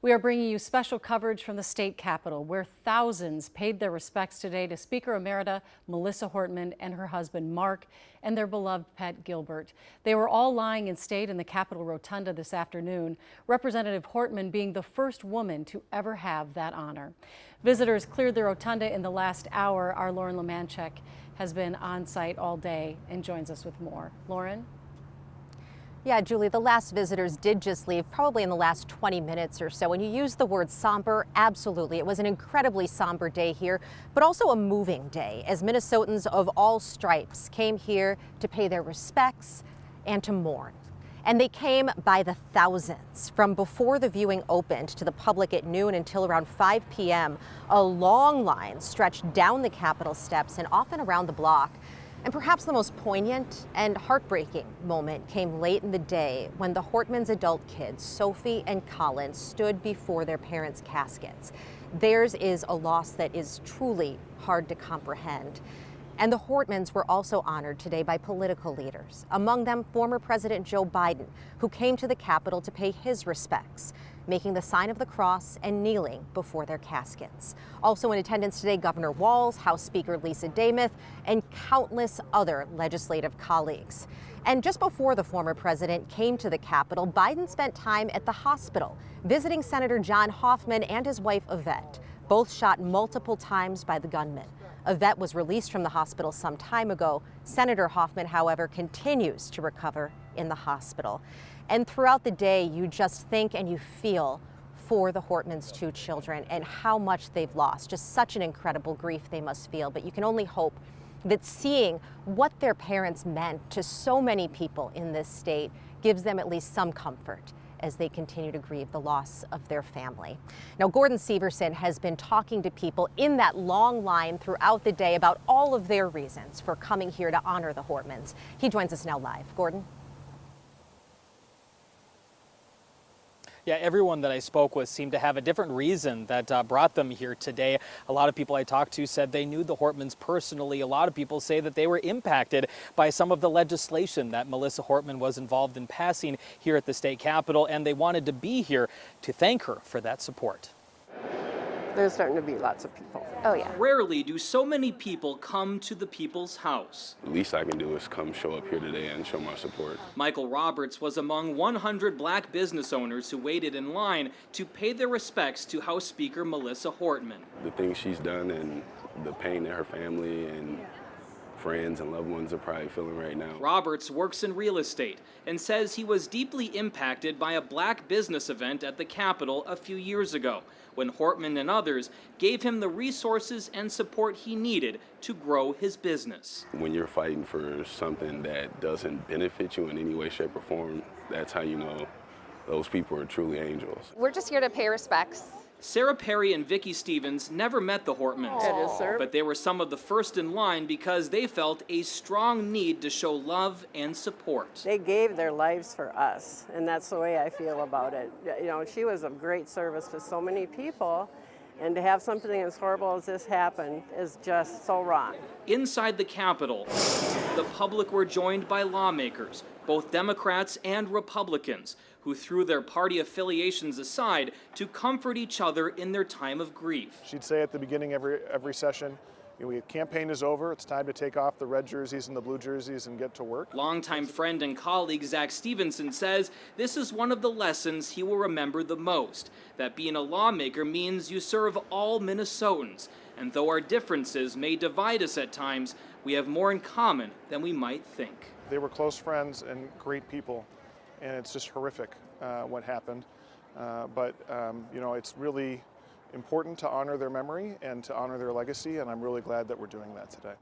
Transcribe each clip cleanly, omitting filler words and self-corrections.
We are bringing you special coverage from the state capitol, where thousands paid their respects today to Speaker Emerita Melissa Hortman and her husband Mark and their beloved pet Gilbert. They were all lying in state in the Capitol Rotunda this afternoon, Representative Hortman being the first woman to ever have that honor. Visitors cleared the rotunda in the last hour. Our Lauren Lemanchek has been on site all day and joins us with more. Lauren? Yeah, Julie, the last visitors did just leave, probably in the last 20 minutes or so. And you used the word somber. Absolutely. It was an incredibly somber day here, but also a moving day as Minnesotans of all stripes came here to pay their respects and to mourn. And they came by the thousands. From before the viewing opened to the public at noon until around 5 p.m., a long line stretched down the Capitol steps and often around the block. And perhaps the most poignant and heartbreaking moment came late in the day when the Hortmans' adult kids, Sophie and Colin, stood before their parents' caskets. Theirs is a loss that is truly hard to comprehend. And the Hortmans were also honored today by political leaders, among them former President Joe Biden, who came to the Capitol to pay his respects, making the sign of the cross and kneeling before their caskets. Also in attendance today, Governor Walz, House Speaker Lisa Demuth, and countless other legislative colleagues. And just before the former president came to the Capitol, Biden spent time at the hospital, visiting Senator John Hoffman and his wife Yvette, both shot multiple times by the gunman. Yvette was released from the hospital some time ago. Senator Hoffman, however, continues to recover in the hospital. And throughout the day, you just think and you feel for the Hortmans' two children and how much they've lost. Just such an incredible grief they must feel. But you can only hope that seeing what their parents meant to so many people in this state gives them at least some comfort as they continue to grieve the loss of their family. Now, Gordon Severson has been talking to people in that long line throughout the day about all of their reasons for coming here to honor the Hortmans. He joins us now live. Gordon? Yeah, everyone that I spoke with seemed to have a different reason that brought them here today. A lot of people I talked to said they knew the Hortmans personally. A lot of people say that they were impacted by some of the legislation that Melissa Hortman was involved in passing here at the state capitol, and they wanted to be here to thank her for that support. There's starting to be lots of people. Oh, yeah. Rarely do so many people come to the People's House. The least I can do is come show up here today and show my support. Michael Roberts was among 100 black business owners who waited in line to pay their respects to House Speaker Melissa Hortman. The things she's done and the pain that her family and friends and loved ones are probably feeling right now. Roberts works in real estate and says he was deeply impacted by a black business event at the Capitol a few years ago, when Hortman and others gave him the resources and support he needed to grow his business. When you're fighting for something that doesn't benefit you in any way, shape, or form, that's how you know those people are truly angels. We're just here to pay respects. Sarah Perry and Vicki Stevens never met the Hortmans, but they were some of the first in line because they felt a strong need to show love and support. They gave their lives for us, and that's the way I feel about it. You know, she was of great service to so many people, and to have something as horrible as this happen is just so wrong. Inside the Capitol, the public were joined by lawmakers, both Democrats and Republicans, who threw their party affiliations aside to comfort each other in their time of grief. She'd say at the beginning every session, campaign is over, it's time to take off the red jerseys and the blue jerseys and get to work. Longtime friend and colleague Zach Stevenson says this is one of the lessons he will remember the most, that being a lawmaker means you serve all Minnesotans. And though our differences may divide us at times, we have more in common than we might think. They were close friends and great people, and it's just horrific what happened. But it's really important to honor their memory and to honor their legacy, and I'm really glad that we're doing that today.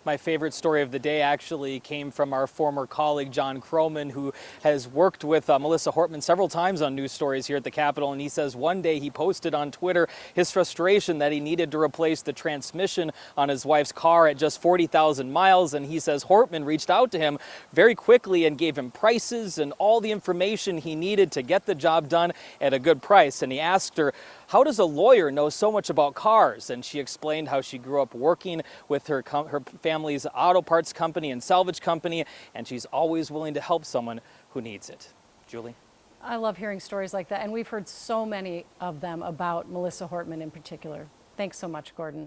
My favorite story of the day actually came from our former colleague, John Croman, who has worked with Melissa Hortman several times on news stories here at the Capitol. And he says one day he posted on Twitter his frustration that he needed to replace the transmission on his wife's car at just 40,000 miles. And he says Hortman reached out to him very quickly and gave him prices and all the information he needed to get the job done at a good price. And he asked her, how does a lawyer know so much about cars? And she explained how she grew up working with her family's auto parts company and salvage company, and she's always willing to help someone who needs it. Julie? I love hearing stories like that, and we've heard so many of them about Melissa Hortman in particular. Thanks so much, Gordon.